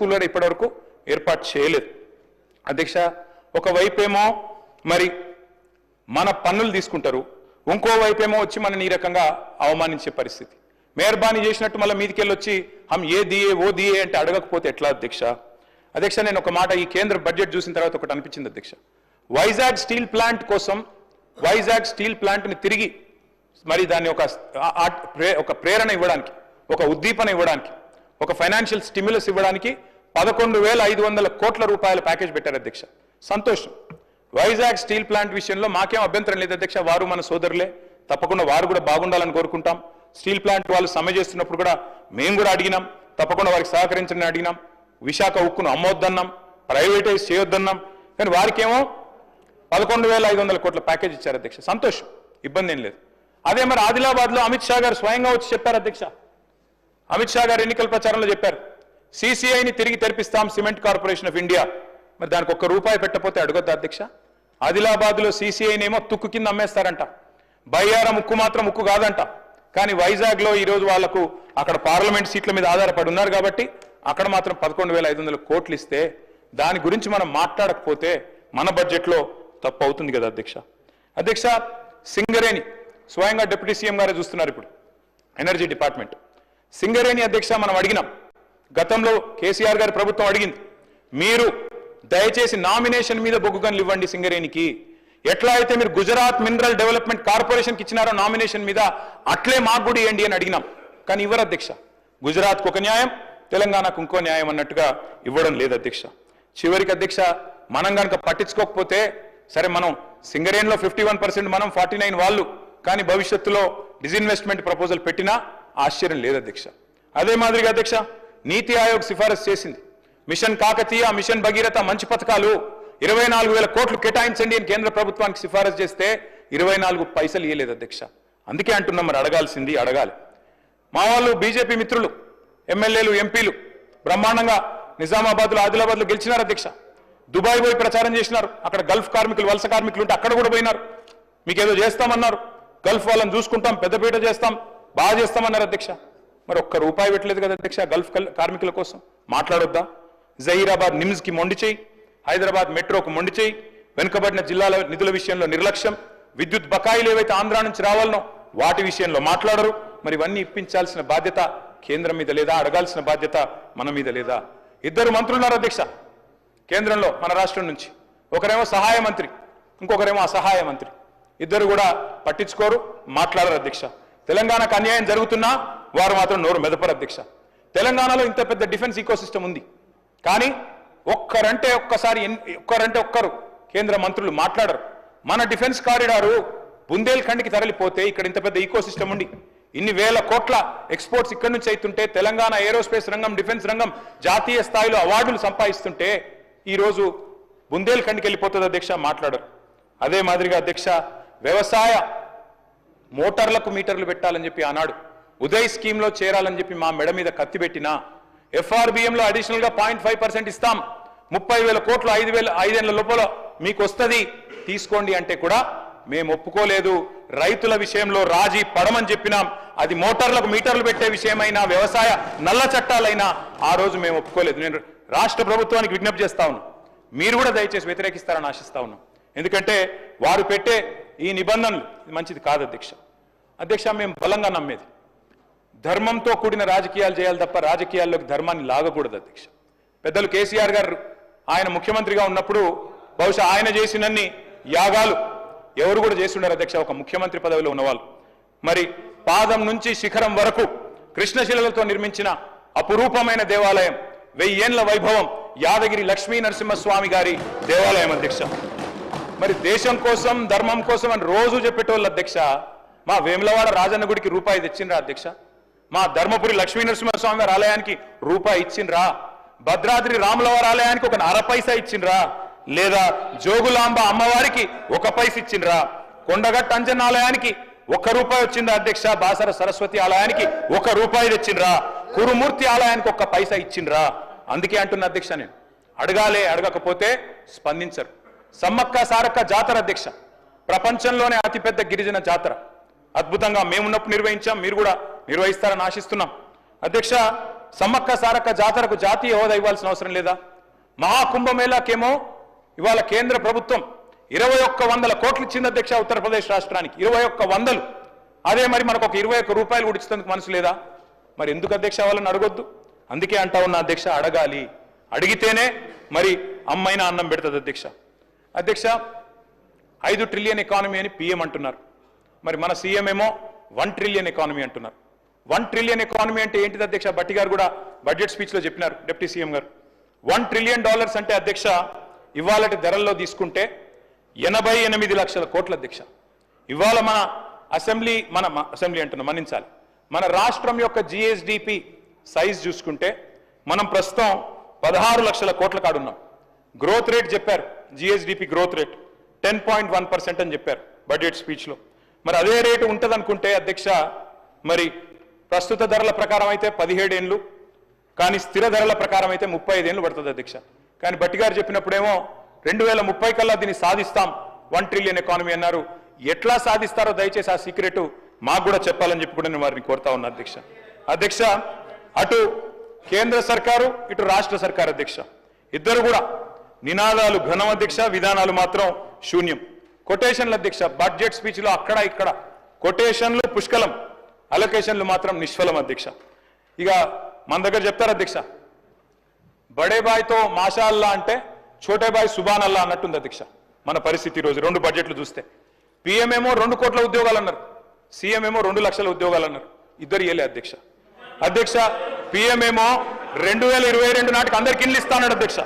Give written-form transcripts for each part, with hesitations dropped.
School కూడా ఇప్పటివరకు ఏర్పాటు చేయలేదు అధ్యక్ష. ఒకవైపేమో మరి మన పన్నులు తీసుకుంటారు, ఇంకోవైపేమో వచ్చి మనని ఈ రకంగా అవమానించే పరిస్థితి. మెహర్బానీ చేసినట్టు మళ్ళీ మీదికెళ్ళి వచ్చి హమ్ ఏ దియే ఓ దియే అంటే అడగకపోతే ఎట్లా అధ్యక్ష? అధ్యక్ష నేను ఒక మాట ఈ కేంద్ర బడ్జెట్ చూసిన తర్వాత ఒకటి అనిపించింది అధ్యక్ష. వైజాగ్ స్టీల్ ప్లాంట్ కోసం వైజాగ్ స్టీల్ ప్లాంట్ని తిరిగి మరి దాన్ని ఒక ప్రేరణ ఇవ్వడానికి, ఒక ఉద్దీపన ఇవ్వడానికి, ఒక ఫైనాన్షియల్ స్టిమ్యులస్ ఇవ్వడానికి 11,500 కోట్ల రూపాయల ప్యాకేజ్ పెట్టారు అధ్యక్ష. సంతోషం. వైజాగ్ స్టీల్ ప్లాంట్ విషయంలో మాకేం అభ్యంతరం లేదు అధ్యక్ష. వారు మన సోదరులే, తప్పకుండా వారు కూడా బాగుండాలని కోరుకుంటాం. స్టీల్ ప్లాంట్ వాళ్ళు సమ్మె చేస్తున్నప్పుడు కూడా మేము కూడా అడిగినాం, తప్పకుండా వారికి సహకరించని అడిగినాం. విశాఖ ఉక్కును అమ్మొద్దన్నాం, ప్రైవేటైజ్ చేయొద్దన్నాం. కానీ వారికేమో 11,500 కోట్ల ప్యాకేజ్ ఇచ్చారు అధ్యక్ష. సంతోషం, ఇబ్బంది ఏం లేదు. అదే మరి ఆదిలాబాద్లో అమిత్ షా గారు స్వయంగా వచ్చి చెప్పారు అధ్యక్ష. అమిత్ షా గారు ఎన్నికల ప్రచారంలో చెప్పారు, సిసిఐని తిరిగి తెరిపిస్తాం సిమెంట్ కార్పొరేషన్ ఆఫ్ ఇండియా. మరి దానికి ₹1 పెట్టకపోతే అడగొద్దా అధ్యక్ష? ఆదిలాబాద్లో సిసిఐనేమో తుక్కు కింద అమ్మేస్తారంట, బయ్యారం ఉక్కు మాత్రం ఉక్కు కాదంట. కానీ వైజాగ్లో ఈరోజు వాళ్లకు అక్కడ పార్లమెంట్ సీట్ల మీద ఆధారపడి ఉన్నారు కాబట్టి అక్కడ మాత్రం 11,500 కోట్లు ఇస్తే దాని గురించి మనం మాట్లాడకపోతే మన బడ్జెట్లో తప్పు అవుతుంది కదా అధ్యక్ష. అధ్యక్ష సింగరేణి స్వయంగా డిప్యూటీ సీఎం గారే చూస్తున్నారు ఇప్పుడు ఎనర్జీ డిపార్ట్మెంట్. సింగరేణి అధ్యక్ష మనం అడిగినాం, గతంలో కేసీఆర్ గారి ప్రభుత్వం అడిగింది, మీరు దయచేసి నామినేషన్ మీద బొగ్గు గన్లు ఇవ్వండి సింగరేణికి. ఎట్లా అయితే మీరు గుజరాత్ మినరల్ డెవలప్మెంట్ కార్పొరేషన్కి ఇచ్చినారో నామినేషన్ మీద అట్లే మాకు కూడా ఇవ్వండి అని అడిగినాం. కానీ ఇవ్వరు అధ్యక్ష. గుజరాత్కు ఒక న్యాయం, తెలంగాణకు ఇంకో న్యాయం అన్నట్టుగా ఇవ్వడం లేదు అధ్యక్ష. చివరికి అధ్యక్ష మనం కనుక పట్టించుకోకపోతే సరే, మనం సింగరేణిలో 51% మనం, 49 వాళ్ళు. కానీ భవిష్యత్తులో డిజిన్వెస్ట్మెంట్ ప్రపోజల్ పెట్టినా ఆశ్చర్యం లేదు అధ్యక్ష. అదే మాదిరిగా అధ్యక్ష నీతి ఆయోగ్ సిఫారసు చేసింది, మిషన్ కాకతీయ, మిషన్ భగీరథ మంచి పథకాలు 24,000 కోట్లు కేటాయించండి అని కేంద్ర ప్రభుత్వానికి సిఫారసు చేస్తే 24 పైసలు ఇవ్వలేదు అధ్యక్ష. అందుకే అంటున్నాం, మరి అడగాల్సింది అడగాలి. మా వాళ్ళు బీజేపీ మిత్రులు, ఎమ్మెల్యేలు, ఎంపీలు బ్రహ్మాండంగా నిజామాబాద్లో, ఆదిలాబాద్లో గెలిచినారు అధ్యక్ష. దుబాయ్ పోయి ప్రచారం చేసినారు, అక్కడ గల్ఫ్ కార్మికులు, వలస కార్మికులు ఉంటే అక్కడ కూడా పోయినారు. మీకేదో చేస్తామన్నారు, గల్ఫ్ వాళ్ళని చూసుకుంటాం, పెద్దపీట చేస్తాం, బాగా చేస్తామన్నారు అధ్యక్ష. మరి ₹1 పెట్టలేదు కదా అధ్యక్ష గల్ఫ్ కార్మికుల కోసం. మాట్లాడొద్దా? జహీరాబాద్ నిమ్స్కి మొండి చేయి, హైదరాబాద్ మెట్రోకు మొండి చేయి, వెనుకబడిన జిల్లాల నిధుల విషయంలో నిర్లక్ష్యం, విద్యుత్ బకాయిలు ఏవైతే ఆంధ్ర నుంచి రావాలనో వాటి విషయంలో మాట్లాడరు. మరి ఇవన్నీ ఇప్పించాల్సిన బాధ్యత కేంద్రం మీద లేదా? అడగాల్సిన బాధ్యత మన మీద లేదా? 2 మంత్రులు ఉన్నారు అధ్యక్ష కేంద్రంలో మన రాష్ట్రం నుంచి. ఒకరేమో సహాయ మంత్రి, ఇంకొకరేమో అసహాయ మంత్రి. ఇద్దరు కూడా పట్టించుకోరు, మాట్లాడరు అధ్యక్ష. తెలంగాణకు అన్యాయం జరుగుతున్నా వారు మాత్రం నోరు మెదపరు అధ్యక్ష. తెలంగాణలో ఇంత పెద్ద డిఫెన్స్ ఈకోసిస్టమ్ ఉంది, కానీ ఒక్కరంటే ఒక్కరు కేంద్ర మంత్రులు మాట్లాడరు. మన డిఫెన్స్ కారిడారు బుందేల్ఖండ్కి తరలిపోతే ఇక్కడ ఇంత పెద్ద ఈకోసిస్టమ్ ఉండి ఇన్ని వేల కోట్ల ఎక్స్పోర్ట్స్ ఇక్కడి నుంచి అవుతుంటే, తెలంగాణ ఏరోస్పేస్ రంగం, డిఫెన్స్ రంగం జాతీయ స్థాయిలో అవార్డులు సంపాదిస్తుంటే ఈరోజు బుందేల్ఖండ్కి వెళ్ళిపోతుంది అధ్యక్ష, మాట్లాడరు. అదే మాదిరిగా అధ్యక్ష వ్యవసాయ మోటార్లకు మీటర్లు పెట్టాలని చెప్పి ఆనాడు ఉదయ్ స్కీమ్లో చేరాలని చెప్పి మా మెడ మీద కత్తి పెట్టినా, ఎఫ్ఆర్బిఎంలో అడిషనల్గా 0.5% ఇస్తాం, 30,000 కోట్లు 5 ఏళ్ల లోపల మీకు వస్తుంది తీసుకోండి అంటే కూడా మేము ఒప్పుకోలేదు. రైతుల విషయంలో రాజీ పడమని చెప్పినాం. అది మోటార్లకు మీటర్లు పెట్టే విషయమైనా, వ్యవసాయ నల్ల చట్టాలైనా ఆ రోజు మేము ఒప్పుకోలేదు. నేను రాష్ట్ర ప్రభుత్వానికి విజ్ఞప్తి చేస్తా ఉన్నాను, మీరు కూడా దయచేసి వ్యతిరేకిస్తారని ఆశిస్తా ఉన్నాం. ఎందుకంటే వారు పెట్టే ఈ నిబంధనలు మంచిది కాదు అధ్యక్ష. అధ్యక్ష మేము బలంగా నమ్మేది ధర్మంతో కూడిన రాజకీయాలు చేయాలి తప్ప రాజకీయాల్లోకి ధర్మాన్ని లాగకూడదు అధ్యక్ష. పెద్దలు కేసీఆర్ గారు ఆయన ముఖ్యమంత్రిగా ఉన్నప్పుడు బహుశా ఆయన చేసినన్ని యాగాలు ఎవరు కూడా చేస్తుండారు అధ్యక్ష, ఒక ముఖ్యమంత్రి పదవిలో ఉన్నవాళ్ళు. మరి పాదం నుంచి శిఖరం వరకు కృష్ణశిలలతో నిర్మించిన అపురూపమైన దేవాలయం, 1000 ఏళ్ల వైభవం, యాదగిరి లక్ష్మీ నరసింహస్వామి గారి దేవాలయం అధ్యక్ష. మరి దేశం కోసం, ధర్మం కోసం అని రోజు చెప్పేటోళ్ళు అధ్యక్ష. మా వేములవాడ రాజన్న గుడికి ₹1 తెచ్చిండ్రా అధ్యక్ష? మా ధర్మపురి లక్ష్మీ నరసింహస్వామి గారి ఆలయానికి ₹1 ఇచ్చిండ్రా? భద్రాద్రి రాములవారి ఆలయానికి ఒక ½ పైసా ఇచ్చిండ్రా? లేదా జోగులాంబ అమ్మవారికి ₹1 ఇచ్చిండ్రా? కొండగట్ట అంజన్న ఆలయానికి ₹1 వచ్చిందా అధ్యక్ష? బాసర సరస్వతి ఆలయానికి ₹1 తెచ్చిండ్రా? కురుమూర్తి ఆలయానికి ₹1 ఇచ్చిండ్రా? అందుకే అంటున్న అధ్యక్ష, నేను అడగాలే, అడగకపోతే స్పందించరు. సమ్మక్క సారక్క జాతర అధ్యక్ష, ప్రపంచంలోనే అతిపెద్ద గిరిజన జాతర. అద్భుతంగా మేమున్నప్పుడు నిర్వహించాం, మీరు కూడా నిర్వహిస్తారని ఆశిస్తున్నాం అధ్యక్ష. సమ్మక్క సారక్క జాతరకు జాతీయ హోదా ఇవ్వాల్సిన అవసరం లేదా? మహాకుంభమేళాకేమో ఇవాళ కేంద్ర ప్రభుత్వం 2100 కోట్లు ఇచ్చింది అధ్యక్ష ఉత్తరప్రదేశ్ రాష్ట్రానికి, 2100. అదే మరి మనకు ఒక 21 రూపాయలు కూడా ఇచ్చేందుకు మనసు లేదా? మరి ఎందుకు అధ్యక్ష వాళ్ళని అడగొద్దు? అందుకే అంటా ఉన్న అధ్యక్ష, అడగాలి. అడిగితేనే మరి అమ్మైనా అన్నం పెడుతుంది అధ్యక్ష. అధ్యక్ష 5 ట్రిలియన్ ఎకానమీ అని పిఎం అంటున్నారు, మరి మన సీఎం ఏమో 1 ట్రిలియన్ ఎకానమీ అంటున్నారు. 1 ట్రిలియన్ ఎకానమీ అంటే ఏంటిది అధ్యక్ష? భట్టి గారు కూడా బడ్జెట్ స్పీచ్లో చెప్పినారు, డిప్యూటీ సీఎం గారు. $1 ట్రిలియన్ అంటే అధ్యక్ష ఇవాళటి ధరల్లో తీసుకుంటే 88 లక్షల కోట్ల అధ్యక్ష. ఇవాళ మన అసెంబ్లీ అంటున్నా, మన్నించాలి, మన రాష్ట్రం యొక్క జిఎస్డిపి సైజ్ చూసుకుంటే మనం ప్రస్తుతం 16 లక్షల కోట్ల కాడున్నాం. గ్రోత్ రేట్ చెప్పారు, జిఎస్డిపి గ్రోత్ రేట్ 10.1% అని చెప్పారు బడ్జెట్ స్పీచ్లో. మరి అదే రేటు ఉంటుంది అనుకుంటే అధ్యక్ష, మరి ప్రస్తుత ధరల ప్రకారం అయితే 17 ఏళ్ళు, కానీ స్థిర ధరల ప్రకారం అయితే 35 ఏళ్ళు పడుతుంది అధ్యక్ష. కానీ భట్టి గారు చెప్పినప్పుడేమో 2030 కల్లా దీన్ని సాధిస్తాం 1 ట్రిలియన్ ఎకానమీ అన్నారు. ఎట్లా సాధిస్తారో దయచేసి ఆ సీక్రెట్ మాకు కూడా చెప్పాలని చెప్పి కూడా నేను వారిని కోరుతా ఉన్నా అధ్యక్ష. అధ్యక్ష అటు కేంద్ర సర్కారు ఇటు రాష్ట్ర సర్కారు అధ్యక్ష ఇద్దరు కూడా నినాదాలు ఘనం అధ్యక్ష, విధానాలు మాత్రం శూన్యం. కొటేషన్లు అధ్యక్ష, బడ్జెట్ స్పీచ్లో అక్కడ ఇక్కడ కొటేషన్లు పుష్కలం, అలొకేషన్లు మాత్రం నిష్ఫలం అధ్యక్ష. ఇక మన దగ్గర చెప్తారు అధ్యక్ష, బడే బాయ్తో మాషా అల్లా అంటే చోటే బాయ్ సుబాన్ అల్లా అన్నట్టుంది అధ్యక్ష మన పరిస్థితి ఈరోజు. 2 బడ్జెట్లు చూస్తే పిఎం ఏమో 2 కోట్ల ఉద్యోగాలు అన్నారు, సీఎం ఏమో 2 లక్షల ఉద్యోగాలు అన్నారు. ఇద్దరు ఇయ్యలే అధ్యక్ష. అధ్యక్ష పిఎం ఏమో 2022 నాటికి అందరికి ఇండ్లు ఇస్తానన్నాడు అధ్యక్ష.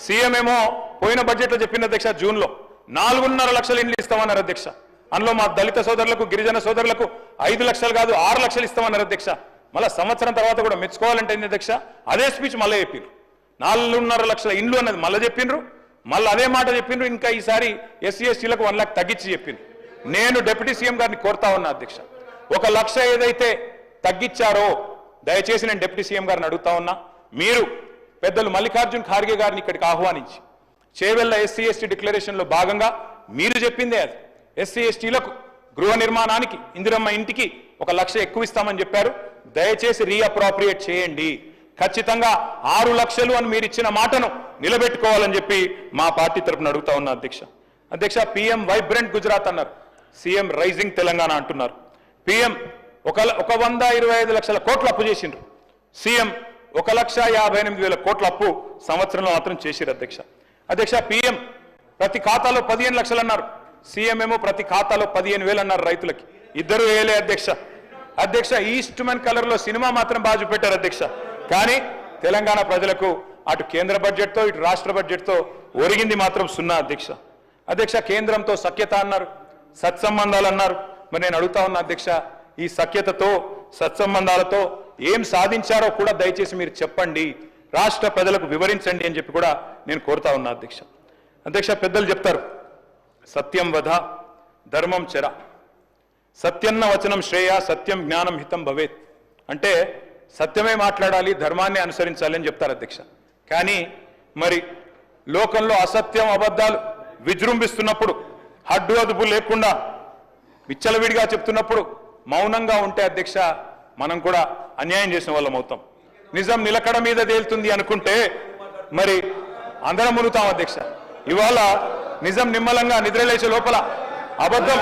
సీఎం ఏమో పోయిన బడ్జెట్లో చెప్పింది అధ్యక్ష, జూన్లో 4.5 లక్షల ఇండ్లు ఇస్తామన్నారు అధ్యక్ష. అందులో మా దళిత సోదరులకు గిరిజన సోదరులకు 5 లక్షలు కాదు 6 లక్షలు ఇస్తామన్నారు అధ్యక్ష. మళ్ళీ సంవత్సరం తర్వాత కూడా మెచ్చుకోవాలంటే అధ్యక్ష అదే స్పీచ్ మళ్ళీ చెప్పిండ్రు, 4.5 లక్షల ఇండ్లు అన్నది మళ్ళీ చెప్పిండ్రు, మళ్ళీ అదే మాట చెప్పిండ్రు. ఇంకా ఈసారి ఎస్సీ ఎస్టీలకు 1 లక్ష తగ్గించి చెప్పిండ్రు. నేను డిప్యూటీ సీఎం గారిని కోరుతా ఉన్నా అధ్యక్ష, 1 లక్ష ఏదైతే తగ్గించారో దయచేసి నేను డిప్యూటీ సీఎం గారిని అడుగుతా ఉన్నా, మీరు పెద్దలు మల్లికార్జున్ ఖార్గే గారిని ఇక్కడికి ఆహ్వానించి చేవెళ్ల ఎస్సీ ఎస్టీ డిక్లరేషన్లో భాగంగా మీరు చెప్పిందే అది, ఎస్సీ ఎస్టీలకు గృహ నిర్మాణానికి ఇందిరమ్మ ఇంటికి 1 లక్ష ఎక్కువ ఇస్తామని చెప్పారు. దయచేసి రీఅప్రోప్రియేట్ చేయండి, ఖచ్చితంగా 6 లక్షలు అని మీరు ఇచ్చిన మాటను నిలబెట్టుకోవాలని చెప్పి మా పార్టీ తరఫున అడుగుతా ఉన్నా అధ్యక్ష. అధ్యక్ష పిఎం వైబ్రెంట్ గుజరాత్ అన్నారు, సీఎం రైజింగ్ తెలంగాణ అంటున్నారు. పిఎం 125 లక్షల కోట్ల అప్పు చేసిండ్రు, సీఎం 1,58,000 కోట్ల అప్పు సంవత్సరంలో మాత్రం చేసిరు అధ్యక్ష. అధ్యక్ష పిఎం ప్రతి ఖాతాలో 15 లక్షలు అన్నారు, సీఎం ఏమో ప్రతి ఖాతాలో 15,000 అన్నారు రైతులకి. ఇద్దరు వేయలే అధ్యక్ష. అధ్యక్ష ఈస్ట్ మన్ కలర్ లో సినిమా మాత్రం బాగా చూపెట్టారు అధ్యక్ష, కానీ తెలంగాణ ప్రజలకు అటు కేంద్ర బడ్జెట్తో ఇటు రాష్ట్ర బడ్జెట్తో ఒరిగింది మాత్రం 0 అధ్యక్ష. అధ్యక్ష కేంద్రంతో సఖ్యత అన్నారు, సత్సంబంధాలు అన్నారు. మరి నేను అడుగుతా ఉన్నా అధ్యక్ష, ఈ సఖ్యతతో సత్సంబంధాలతో ఏం సాధించారో కూడా దయచేసి మీరు చెప్పండి, రాష్ట్ర ప్రజలకు వివరించండి అని చెప్పి కూడా నేను కోరుతా ఉన్నా అధ్యక్ష. అధ్యక్ష పెద్దలు చెప్తారు, సత్యం వధ ధర్మం చెర, సత్యన్న వచనం శ్రేయ సత్యం జ్ఞానం హితం భవేత్ అంటే సత్యమే మాట్లాడాలి, ధర్మాన్ని అనుసరించాలి అని చెప్తారు అధ్యక్ష. కానీ మరి లోకంలో అసత్యం అబద్ధాలు విజృంభిస్తున్నప్పుడు, హడ్డు అదుపు లేకుండా విచ్చలవిడిగా చెప్తున్నప్పుడు మౌనంగా ఉంటే అధ్యక్ష మనం కూడా అన్యాయం చేసిన వాళ్ళం అవుతాం. నిజం నిలకడ మీద తేలుతుంది అనుకుంటే మరి అందరం మునుగుతాం అధ్యక్ష. ఇవాళ నిజం నిమ్మలంగా నిద్రలేసే లోపల అబద్ధం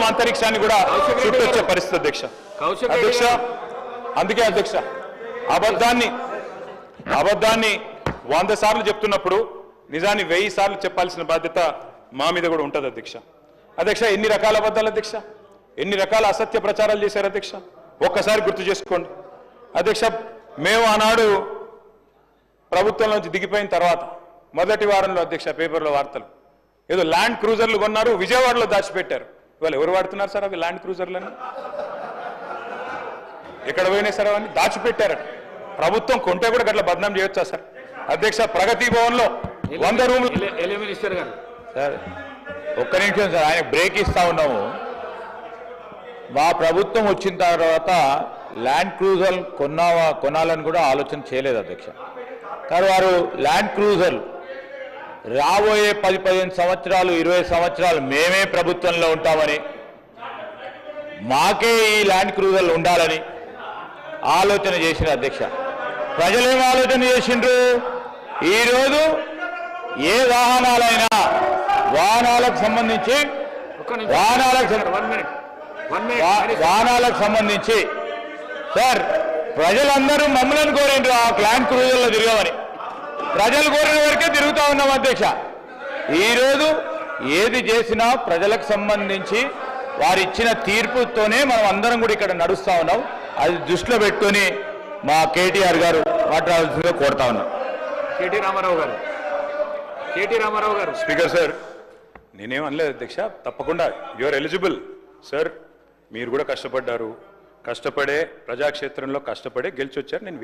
అంతరిక్షాన్ని కూడా చుట్టొచ్చే పరిస్థితి అధ్యక్ష. అధ్యక్ష అందుకే అధ్యక్ష అబద్ధాన్ని 100 సార్లు చెప్తున్నప్పుడు నిజాన్ని 1000 సార్లు చెప్పాల్సిన బాధ్యత మా మీద కూడా ఉంటుంది అధ్యక్ష. అధ్యక్ష ఎన్ని రకాల అబద్ధాలు అధ్యక్ష, ఎన్ని రకాల అసత్య ప్రచారాలు చేశారు అధ్యక్ష, ఒక్కసారి గుర్తు చేసుకోండి అధ్యక్ష. మేము ఆనాడు ప్రభుత్వం నుంచి దిగిపోయిన తర్వాత మొదటి వారంలో అధ్యక్ష పేపర్లో వార్తలు, ఏదో ల్యాండ్ క్రూజర్లు కొన్నారు విజయవాడలో దాచిపెట్టారు. ఇవాళ ఎవరు వాడుతున్నారు సార్ అవి ల్యాండ్ క్రూజర్లని? ఎక్కడ పోయినాయి సార్ అవన్నీ? దాచిపెట్టారట. ప్రభుత్వం కొంటే కూడా గట్ల బదనాం చేయొచ్చా సార్? అధ్యక్ష ప్రగతి భవన్లో 100 రూములు. మినిస్టర్ గారు సార్ ఒక్క నిమిషం సార్, ఆయన బ్రేక్ ఇస్తా ఉన్నాము. మా ప్రభుత్వం వచ్చిన తర్వాత ల్యాండ్ క్రూజర్ కొనాలని కూడా ఆలోచన చేయలేదు అధ్యక్ష. కానీ వారు ల్యాండ్ క్రూజర్ రాబోయే 10-15 సంవత్సరాలు 20 సంవత్సరాలు మేమే ప్రభుత్వంలో ఉంటామని మాకే ఈ ల్యాండ్ క్రూజర్లు ఉండాలని ఆలోచన చేసిన అధ్యక్ష. ప్రజలేం ఆలోచన చేసిండ్రు? ఈరోజు ఏ వాహనాలకు సంబంధించి వాహనాలకు సంబంధించి సార్ ప్రజలందరూ మమ్మల్ని కోరిండ్రు ఆ ల్యాండ్ క్రూజర్లో తిరగమని. ప్రజలు కోరిన వరకే తిరుగుతా ఉన్నాం అధ్యక్ష. ఈరోజు ఏది చేసినా ప్రజలకు సంబంధించి వారు ఇచ్చిన తీర్పుతోనే మనం అందరం కూడా ఇక్కడ నడుస్తా ఉన్నాం. అది దృష్టిలో పెట్టుకొని మా కేటీఆర్ గారు మాట్లాడాల్సిందిగా కోరుతా ఉన్నాం. కేటీ రామారావు గారు. స్పీకర్ సార్, నేనేం అనలేదు అధ్యక్ష. తప్పకుండా యువర్ ఎలిజిబుల్ సార్. మీరు కూడా కష్టపడ్డారు, కష్టపడే ప్రజాక్షేత్రంలో కష్టపడే గెలిచొచ్చారు. నేను